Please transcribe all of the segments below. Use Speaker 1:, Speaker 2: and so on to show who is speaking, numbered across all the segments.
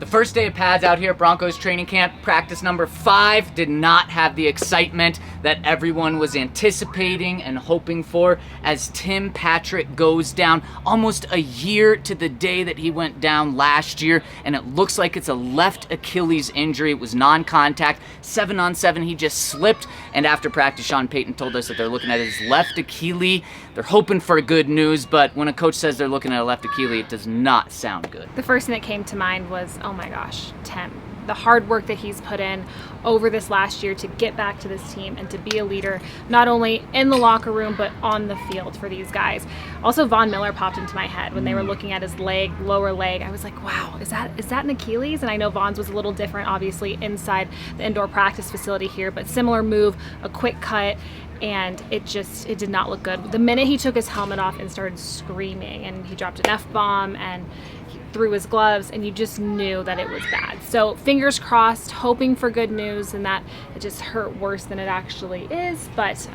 Speaker 1: The first day of pads out here at Broncos training camp, practice number 5, did not have the excitement that everyone was anticipating and hoping for as Tim Patrick goes down almost a year to the day that he went down last year, and it looks like it's a left Achilles injury. It was non-contact. 7-on-7, he just slipped, and after practice, Sean Payton told us that they're looking at his left Achilles. They're hoping for good news, but when a coach says they're looking at a left Achilles, it does not sound good.
Speaker 2: The first thing that came to mind was, oh my gosh, Tim. The hard work that he's put in over this last year to get back to this team and to be a leader, not only in the locker room, but on the field for these guys. Also, Von Miller popped into my head when they were looking at his leg, lower leg. I was like, wow, is that an Achilles? And I know Von's was a little different, obviously, inside the indoor practice facility here, but similar move, a quick cut, and it did not look good. The minute he took his helmet off and started screaming, and he dropped an F-bomb, and he threw his gloves, and you just knew that it was bad. So fingers crossed, hoping for good news, and that it just hurt worse than it actually is. But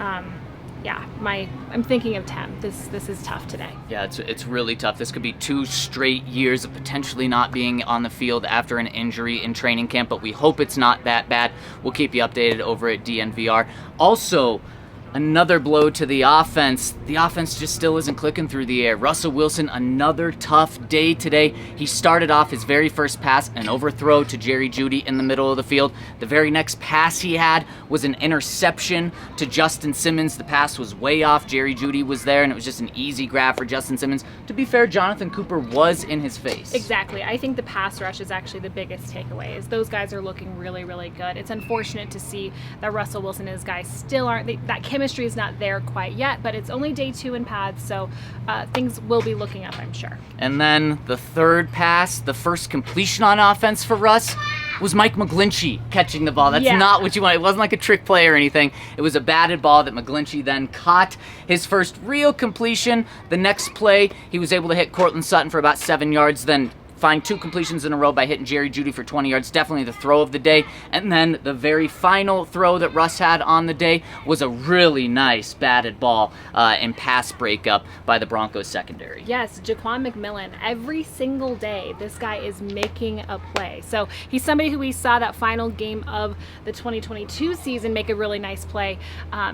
Speaker 2: yeah, I'm thinking of Tim. This is tough today.
Speaker 1: Yeah, it's really tough. This could be 2 straight years of potentially not being on the field after an injury in training camp, but we hope it's not that bad. We'll keep you updated over at DNVR. Also, another blow to the offense. The offense just still isn't clicking through the air. Russell Wilson, another tough day today. He started off his very first pass, an overthrow to Jerry Jeudy in the middle of the field. The very next pass he had was an interception to Justin Simmons. The pass was way off. Jerry Jeudy was there, and it was just an easy grab for Justin Simmons. To be fair, Jonathan Cooper was in his face.
Speaker 2: Exactly. I think the pass rush is actually the biggest takeaway, is those guys are looking really, really good. It's unfortunate to see that Russell Wilson and his guys still aren't, that chemistry is not there quite yet, but it's only day 2 in pads, so things will be looking up, I'm sure.
Speaker 1: And then the third pass, the first completion on offense for Russ, was Mike McGlinchey catching the ball. That's not what you want. It wasn't like a trick play or anything. It was a batted ball that McGlinchey then caught. His first real completion. The next play, he was able to hit Cortland Sutton for about 7 yards, then find 2 completions in a row by hitting Jerry Jeudy for 20 yards. Definitely the throw of the day. And then the very final throw that Russ had on the day was a really nice batted ball and pass breakup by the Broncos secondary.
Speaker 2: Yes, Jaquan McMillan. Every single day, this guy is making a play. So he's somebody who we saw that final game of the 2022 season make a really nice play.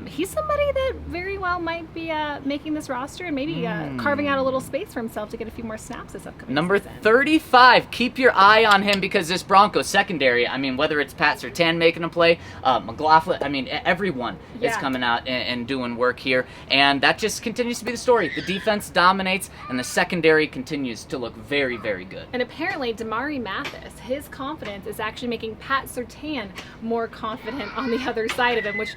Speaker 2: He's somebody that very well might be making this roster and maybe carving out a little space for himself to get a few more snaps this upcoming
Speaker 1: Number
Speaker 2: season.
Speaker 1: 35, keep your eye on him because this Broncos secondary, I mean, whether it's Pat Surtain making a play, McLaughlin, I mean, everyone is coming out and doing work here, and that just continues to be the story. The defense dominates, and the secondary continues to look very, very good.
Speaker 2: And apparently, Damari Mathis, his confidence is actually making Pat Surtain more confident on the other side of him, which,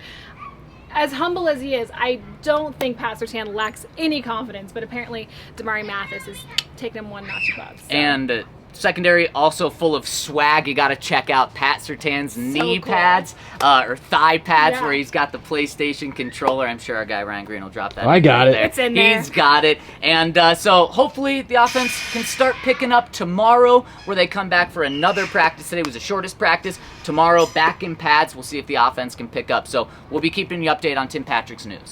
Speaker 2: as humble as he is, I don't think Pat Surtain lacks any confidence, but apparently Damari Mathis is taking him one notch above. So.
Speaker 1: And secondary also full of swag. You got to check out Pat Surtain's knee pads or thigh pads where he's got the PlayStation controller. I'm sure our guy Ryan Green will drop that.
Speaker 3: I got it.
Speaker 1: There.
Speaker 2: It's in there.
Speaker 1: He's got it. And so hopefully the offense can start picking up tomorrow where they come back for another practice. Today was the shortest practice. Tomorrow back in pads. We'll see if the offense can pick up. So we'll be keeping you updated on Tim Patrick's news.